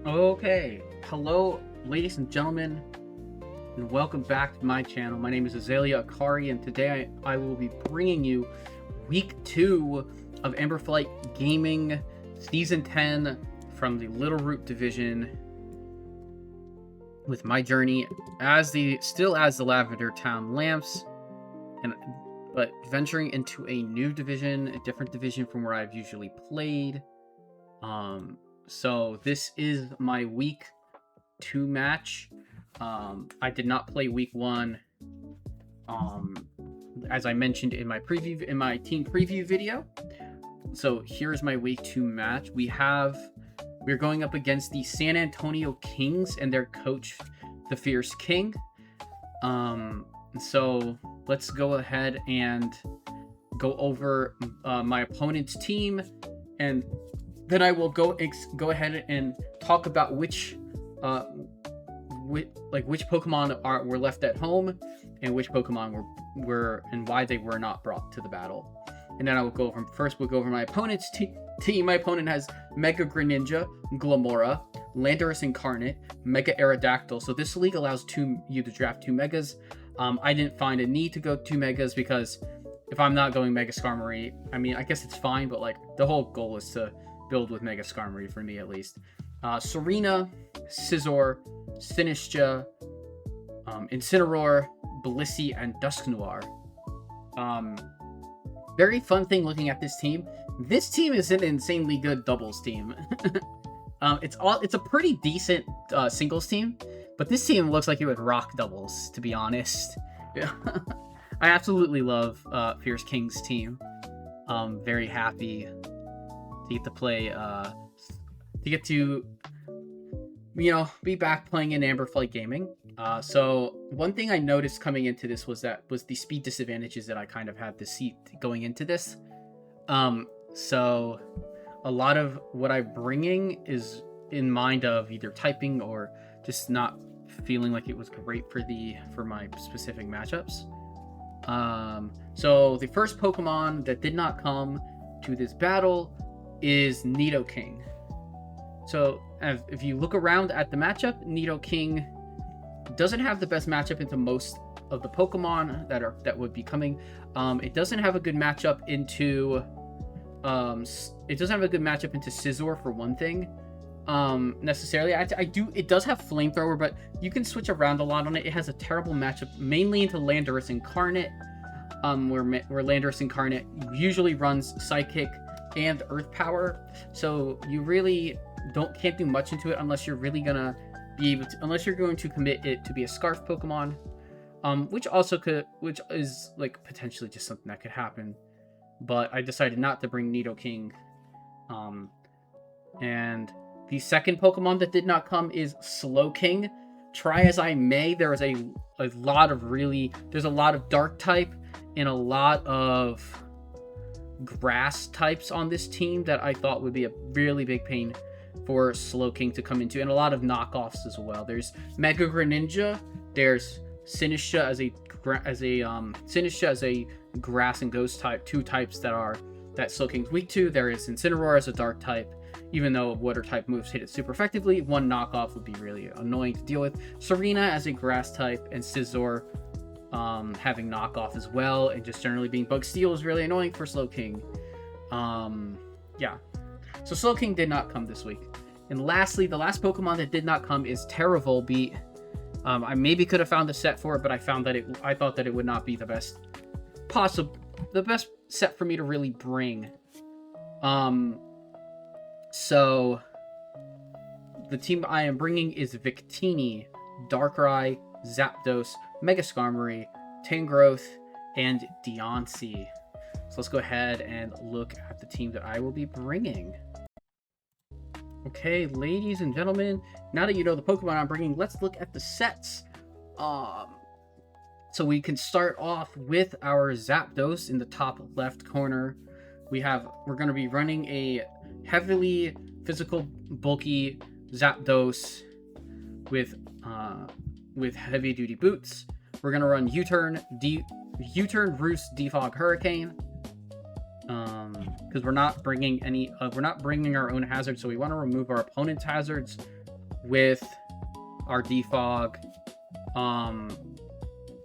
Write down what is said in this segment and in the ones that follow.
Okay, hello, ladies and gentlemen, and welcome back to my channel. My name is Azalea Akari, and today I will be bringing you Week 2 of Amber Flight Gaming Season 10 from the Little Root Division, with my journey as the Lavender Town Lamps, but venturing into a new division, a different division from where I've usually played. So this is my Week 2 match. I did not play Week 1, as I mentioned in my team preview video. So here's my Week 2 match. We're going up against the San Antonio Kings and their coach, TheFierceKing. So let's go ahead and go over my opponent's team, and then I will go ahead and talk about which Pokemon were left at home and which Pokemon were and why they were not brought to the battle. And then I will go we'll go over my opponent's team. My opponent has Mega Greninja, Glamora, Landorus Incarnate, Mega Aerodactyl. So this league allows you to draft 2 Megas. I didn't find a need to go 2 Megas because if I'm not going Mega Skarmory, I mean, I guess it's fine, but like the whole goal is to build with Mega Skarmory for me at least. Serena, Scizor, Sinistcha, Incineroar, Blissey, and Dusknoir. Very fun thing looking at this team. This team is an insanely good doubles team. It's a pretty decent singles team, but this team looks like it would rock doubles, to be honest. I absolutely love FierceKing's team. Very happy to get to play, be back playing in Amber Flight Gaming. So one thing I noticed coming into this was the speed disadvantages that I kind of had to see going into this. So a lot of what I'm bringing is in mind of either typing or just not feeling like it was great for my specific matchups. So the first Pokemon that did not come to this battle is Nidoking. So if you look around at the matchup, Nidoking doesn't have the best matchup into most of the Pokemon that would be coming. It doesn't have a good matchup into Scizor for one thing. Necessarily, it does have Flamethrower, but you can switch around a lot on it. It has a terrible matchup mainly into Landorus Incarnate, where Landorus Incarnate usually runs Psychic and Earth Power, so you really can't do much into it unless you're really gonna unless you're going to commit it to be a Scarf Pokemon, which is like potentially just something that could happen. But I decided not to bring Nidoking. And the second Pokemon that did not come is Slowking. Try as I may, there's a lot of Dark type and a lot of Grass types on this team that I thought would be a really big pain for Slowking to come into, and a lot of knockoffs as well. There's Mega Greninja, there's Sinistcha as a Grass and Ghost type, 2 types that Slowking's weak to. There is Incineroar as a Dark type. Even though Water type moves hit it super effectively, one knockoff would be really annoying to deal with. Serena as a Grass type, and Scizor having knockoff as well, and just generally being Bug Steel is really annoying for Slowking. Yeah. So Slowking did not come this week. And lastly, the last Pokemon that did not come is Terravolbeat. I maybe could have found a set for it, but I thought that it would not be the best set for me to really bring. So the team I am bringing is Victini, Darkrai, Zapdos, Mega Skarmory, Tangrowth, and Deontay. So let's go ahead and look at the team that I will be bringing. Okay, ladies and gentlemen, now that you know the Pokemon I'm bringing, let's look at the sets. So we can start off with our Zapdos in the top left corner. We're going to be running a heavily physical, bulky Zapdos with heavy duty boots. We're going to run U-Turn, Roost, Defog, Hurricane. Because we're not bringing our own hazards, so we want to remove our opponent's hazards. with our defog.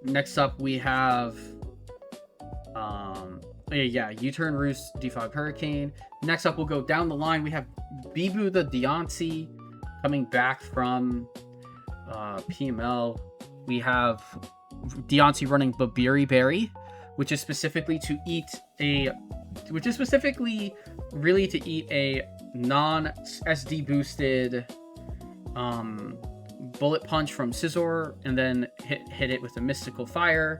Next up we have U-turn Roost, defog Hurricane. Next up we'll go down the line. We have Bibu the Deontay coming back from PML. We have Deontay running Babiri Berry, which is specifically really to eat a non-SD boosted bullet punch from Scizor and then hit it with a mystical fire.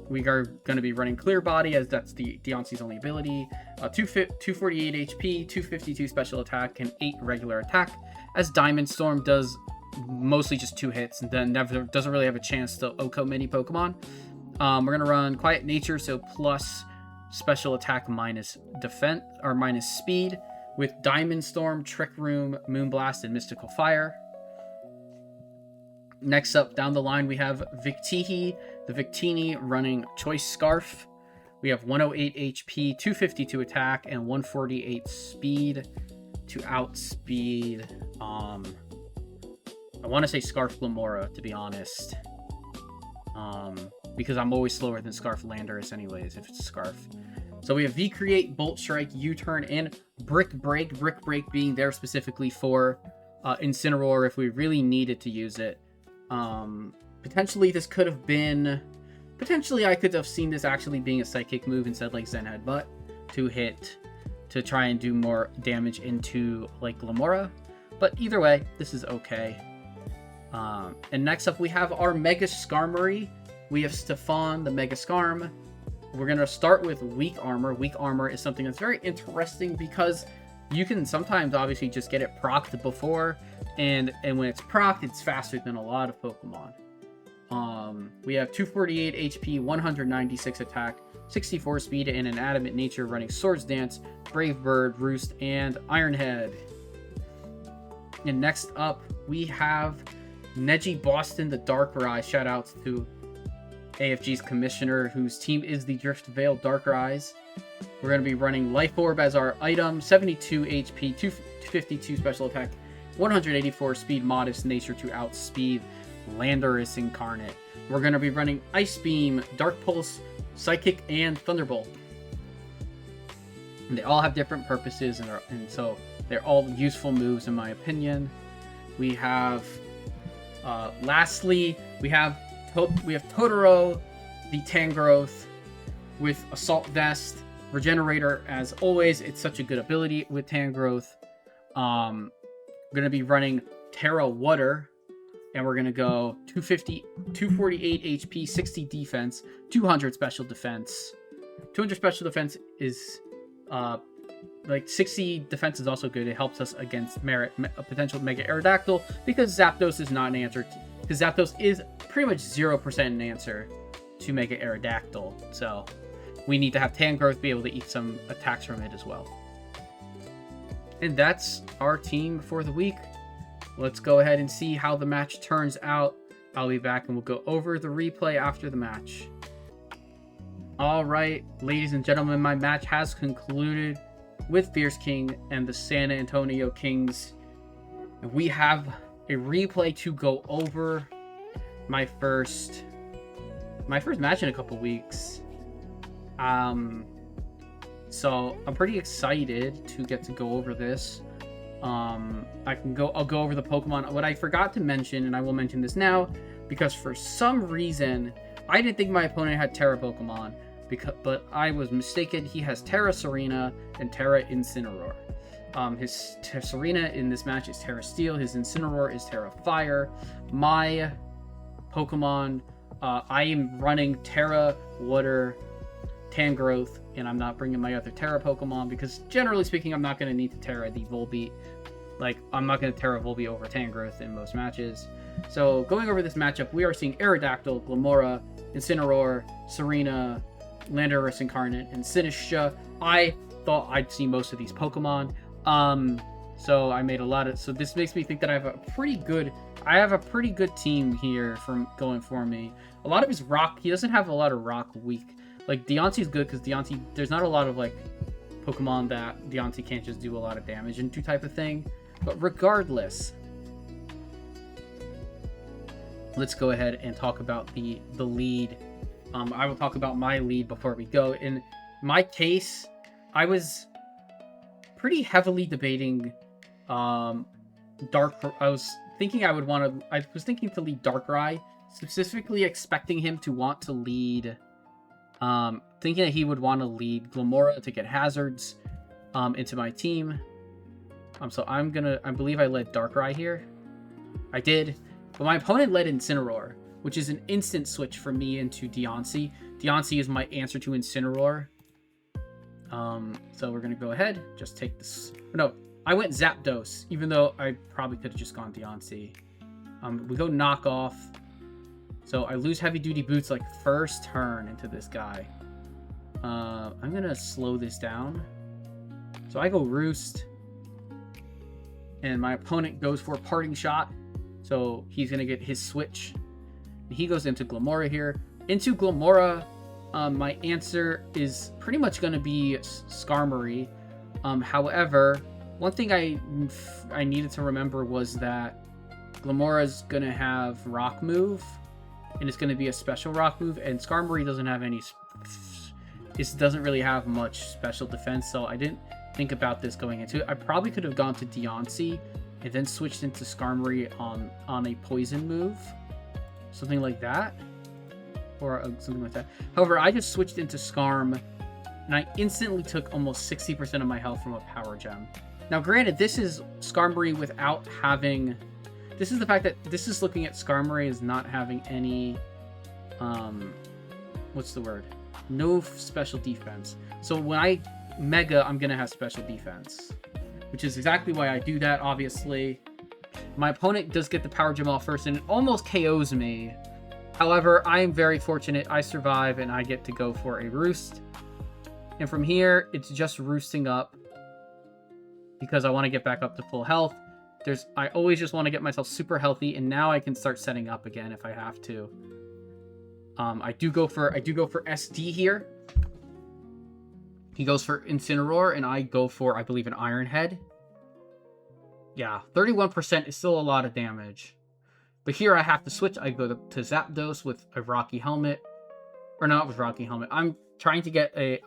We are going to be running Clear Body, as that's the Deontay's only ability. 248 HP, 252 special attack, and 8 regular attack, as Diamond Storm does mostly just 2 hits and then never doesn't really have a chance to OHKO many Pokemon. We're going to run Quiet Nature, so plus special attack minus defense or minus speed, with Diamond Storm, Trick Room, Moonblast, and Mystical Fire. Next up down the line we have Victini, the Victini running Choice Scarf. We have 108 HP, 252 attack, and 148 speed to outspeed I want to say Scarf Lamora, to be honest. Because I'm always slower than Scarf Landorus anyways, if it's Scarf. So we have V-Create, Bolt Strike, U-Turn, and Brick Break. Brick Break being there specifically for Incineroar if we really needed to use it. Potentially this could have been... Potentially I could have seen this actually being a Psychic move instead, like Zen Headbutt, to try and do more damage into like Lamora. But either way, this is okay. And next up we have our Mega Skarmory. We have Stefan, the Mega Skarm. We're going to start with Weak Armor. Weak Armor is something that's very interesting because you can sometimes obviously just get it procced before, and when it's procced, it's faster than a lot of Pokemon. We have 248 HP, 196 attack, 64 speed, and an Adamant Nature running Swords Dance, Brave Bird, Roost, and Iron Head. And next up, we have Neji Boston, the Darkrai. Shout outs to AFG's commissioner, whose team is the Drift Veil Darkrai's. We're going to be running Life Orb as our item, 72 HP, 252 special attack, 184 speed, Modest Nature to outspeed Landorus Incarnate. We're going to be running Ice Beam, Dark Pulse, Psychic, and Thunderbolt. And they all have different purposes, and so they're all useful moves in my opinion. We have, lastly, we have Totoro, the Tangrowth, with Assault Vest, Regenerator. As always, it's such a good ability with Tangrowth. We're going to be running Terra Water, and we're going to go 248 HP, 60 defense, 200 special defense. 200 special defense is, like 60 defense is also good. It helps us against a potential Mega Aerodactyl, because Zapdos is not an answer. Because Zapdos is pretty much 0% an answer to Mega Aerodactyl. So we need to have Tangrowth be able to eat some attacks from it as well. And that's our team for the week. Let's go ahead and see how the match turns out. I'll be back and we'll go over the replay after the match. Alright, ladies and gentlemen, my match has concluded with FierceKing and the San Antonio Kings. We have a replay to go over. My first match in a couple weeks. So I'm pretty excited to get to go over this. I'll go over the Pokemon. What I forgot to mention, and I will mention this now, because for some reason I didn't think my opponent had Terra Pokemon, but I was mistaken. He has Terra Serena and Terra Incineroar. His Serena in this match is Terra Steel. His Incineroar is Terra Fire. My Pokemon, I am running Terra Water Tangrowth, and I'm not bringing my other Terra Pokemon because, generally speaking, I'm not going to need to Terra the Volbeat. Like, I'm not going to Terra Volbeat over Tangrowth in most matches. So, going over this matchup, we are seeing Aerodactyl, Glimmora, Incineroar, Serena, Landorus Incarnate, and Sinistcha. I thought I'd see most of these Pokemon. So I made a lot of, so this makes me think that I have a pretty good team here from going for me. A lot of his rock, he doesn't have a lot of rock weak. Like Deontay's good because Deontay, there's not a lot of like Pokemon that Deontay can't just do a lot of damage into type of thing. But regardless, let's go ahead and talk about the lead. I will talk about my lead before we go. In my case, I was pretty heavily debating Dark. I was thinking to lead Darkrai, specifically expecting him to want to lead. Thinking that he would want to lead Glamora to get hazards into my team. So I believe I led Darkrai here. I did. But my opponent led Incineroar, which is an instant switch for me into Deontay. Deontay is my answer to Incineroar. So we're going to go ahead, just take this. No, I went Zapdos, even though I probably could have just gone Deontay. We go Knock Off. So I lose Heavy Duty Boots like first turn into this guy. I'm going to slow this down. So I go Roost. And my opponent goes for Parting Shot. So he's going to get his switch. He goes into Glamora here. Into Glamora, my answer is pretty much going to be Skarmory. However, one thing I needed to remember was that Glamora's going to have Rock Move. And it's going to be a special Rock Move. And Skarmory doesn't have any... It doesn't really have much special defense. So I didn't think about this going into it. I probably could have gone to Deontay and then switched into Skarmory on a poison move, something like that, or something like that. However, I just switched into Skarm, and I instantly took almost 60% of my health from a Power Gem. Now, granted, this is Skarmory without having. This is the fact that this is looking at Skarmory as not having any. What's the word? No special defense. So when I Mega, I'm gonna have special defense, which is exactly why I do that, obviously. My opponent does get the Power Gem off first, and it almost KOs me. However, I am very fortunate. I survive, and I get to go for a Roost. And from here, it's just roosting up because I want to get back up to full health. I always just want to get myself super healthy, and now I can start setting up again if I have to. I do go for SD here. He goes for Incineroar, and I go for, I believe, an Iron Head. Yeah, 31% is still a lot of damage. But here I have to switch. I go to Zapdos with a Rocky Helmet. Or not with Rocky Helmet. I'm trying to get a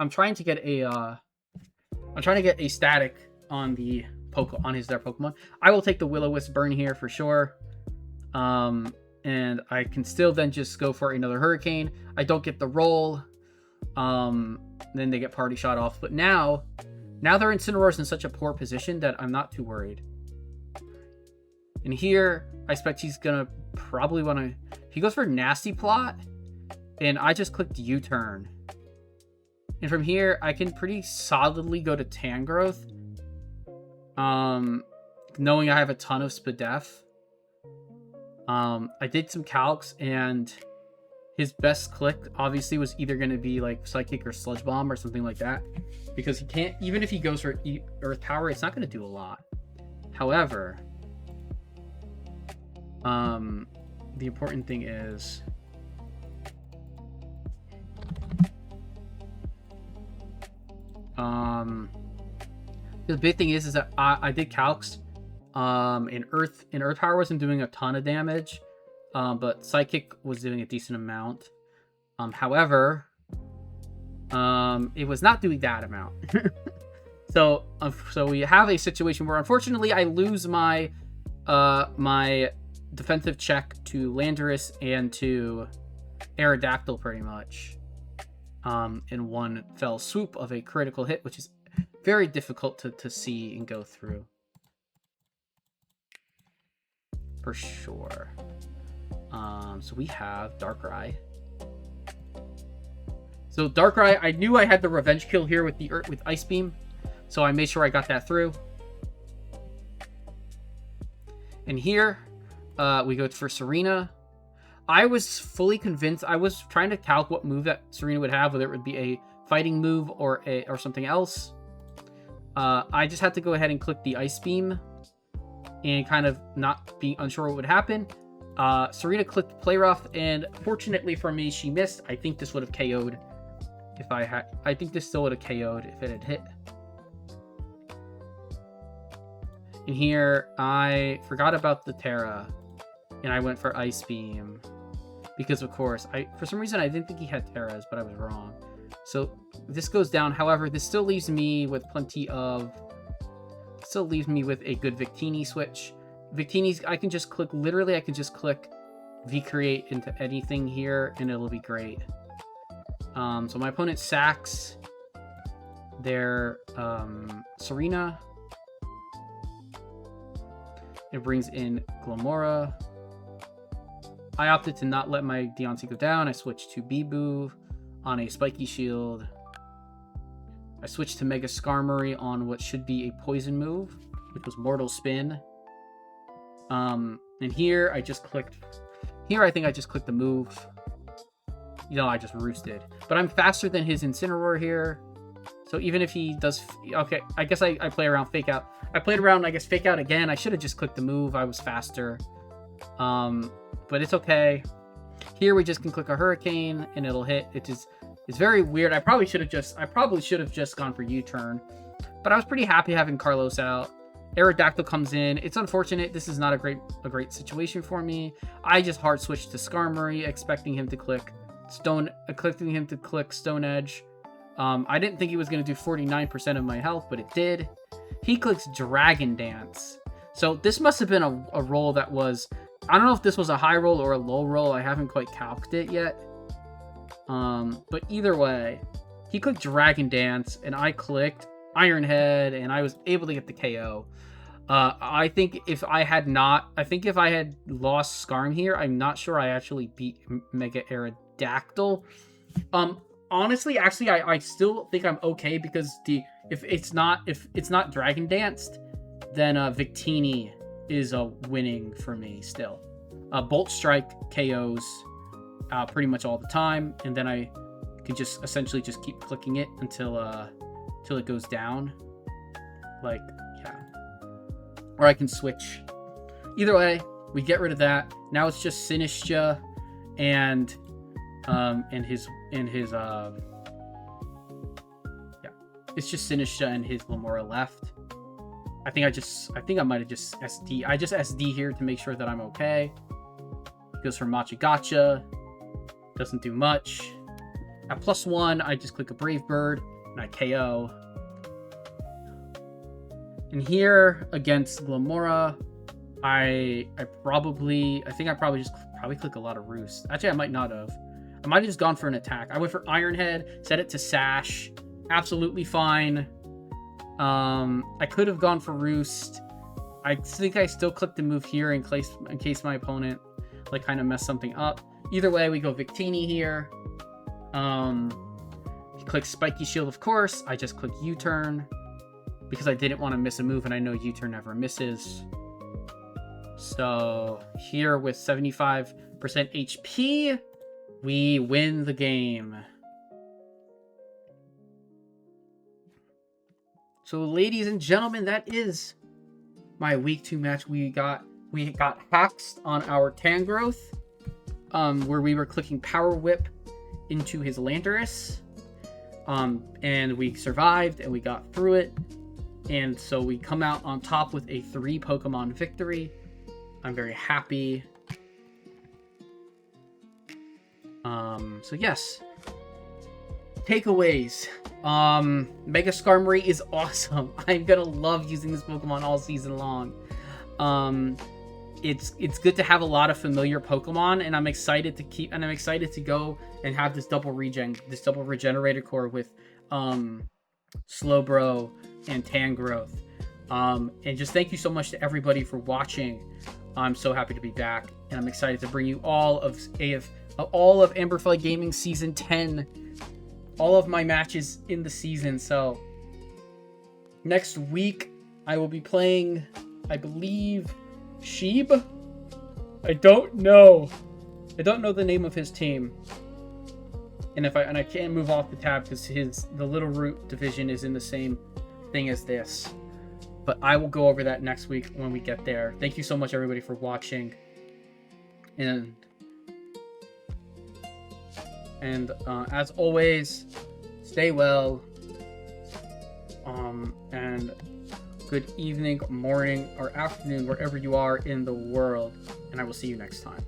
static on their Pokemon. I will take the Will-O-Wisp Burn here for sure. And I can still then just go for another Hurricane. I don't get the roll. Then they get Party Shot off. But now their Incineroar's in such a poor position that I'm not too worried. And here, I expect he's gonna probably want to... He goes for Nasty Plot, and I just clicked U-turn. And from here, I can pretty solidly go to Tangrowth, knowing I have a ton of Spadef. I did some calcs, and his best click obviously was either going to be like Psychic or Sludge Bomb or something like that, because he can't, even if he goes for Earth Power, it's not going to do a lot. However, the important thing is the big thing is that I did calcs. In Earth Power wasn't doing a ton of damage, but Psychic was doing a decent amount. However, it was not doing that amount. So we have a situation where unfortunately I lose my my defensive check to Landorus and to Aerodactyl pretty much, in one fell swoop of a critical hit, which is very difficult to see and go through. For sure. So we have Darkrai. So Darkrai, I knew I had the revenge kill here with with Ice Beam, so I made sure I got that through. And here, we go for Serena. I was fully convinced. I was trying to calc what move that Serena would have, whether it would be a fighting move or something else. I just had to go ahead and click the Ice Beam and kind of not be unsure what would happen. Serena clicked Play Rough, and fortunately for me, she missed. I think this would have KO'd if I had. I think this still would have KO'd if it had hit. And here, I forgot about the Terra, and I went for Ice Beam. Because, of course, for some reason, I didn't think he had Terras, but I was wrong. So, this goes down. However, this still leaves me with plenty of... Still leaves me with a good Victini switch. Victini's, I can just click, literally, I can just click V-Create into anything here, and it'll be great. So my opponent sacks their Serena. It brings in Glomora. I opted to not let my Deontay go down. I switched to Bibu on a Spiky Shield. I switched to Mega Skarmory on what should be a poison move, which was Mortal Spin. And here I just clicked... Here I think I just clicked the move. You know, I just roosted. But I'm faster than his Incineroar here. So even if he does... Okay, I guess I play around Fake Out. I played around, I guess, Fake Out again. I should have just clicked the move. I was faster. But it's okay. Here we just can click a Hurricane and it'll hit. It's very weird. I probably should have just gone for U-turn. But I was pretty happy having Carlos out. Aerodactyl comes in. It's unfortunate. This is not a great situation for me. I just hard switched to Skarmory, expecting him to click Stone Edge. I didn't think he was going to do 49% of my health, but it did. He clicks Dragon Dance. So this must have been a roll that was... I don't know if this was a high roll or a low roll. I haven't quite calced it yet. But either way, he clicked Dragon Dance, and I clicked Iron Head, and I was able to get the KO. I think if I had lost Skarm here, I'm not sure I actually beat Mega Aerodactyl. Honestly, actually, I still think I'm okay because if it's not Dragon Danced, then Victini is winning for me still. Bolt Strike KOs pretty much all the time, and then I can just essentially just keep clicking it until it goes down. Like, yeah. Or I can switch. Either way, we get rid of that. Now it's just Sinistcha and his it's just Sinistcha and his Lamora left. I think I might have just SD. I just SD here to make sure that I'm okay. Goes for Machi Gotcha. Doesn't do much. At +1, I just click a Brave Bird and I KO. And here against Lamora, I probably click a lot of Roost. Actually, I might not have. I might have just gone for an attack. I went for Iron Head, set it to Sash. Absolutely fine. I could have gone for Roost. I think I still clicked the move here in case my opponent like kind of messed something up. Either way, we go Victini here. He clicks Spiky Shield, of course. I just click U-turn because I didn't want to miss a move, and I know U-turn never misses. So here with 75% HP, we win the game. So, ladies and gentlemen, that is my week 2 match. We got haxed on our Tangrowth, where we were clicking Power Whip into his Landorus, and we survived and we got through it, and so we come out on top with a 3 Pokemon victory. I'm very happy. So yes. Takeaways. Mega Skarmory is awesome. I'm gonna love using this Pokemon all season long. It's good to have a lot of familiar Pokemon, and I'm excited to go and have this double regenerated core with Slowbro and Tangrowth. And just thank you so much to everybody for watching. I'm so happy to be back, and I'm excited to bring you all of Amberfly Gaming Season 10, all of my matches in the season. So next week I will be playing, I believe, Sheeb. I don't know the name of his team, and I can't move off the tab because the Little Root division is in the same thing as this. But I will go over that next week when we get there. Thank you so much, everybody, for watching. And as always, stay well. And good evening, morning, or afternoon, wherever you are in the world. And I will see you next time.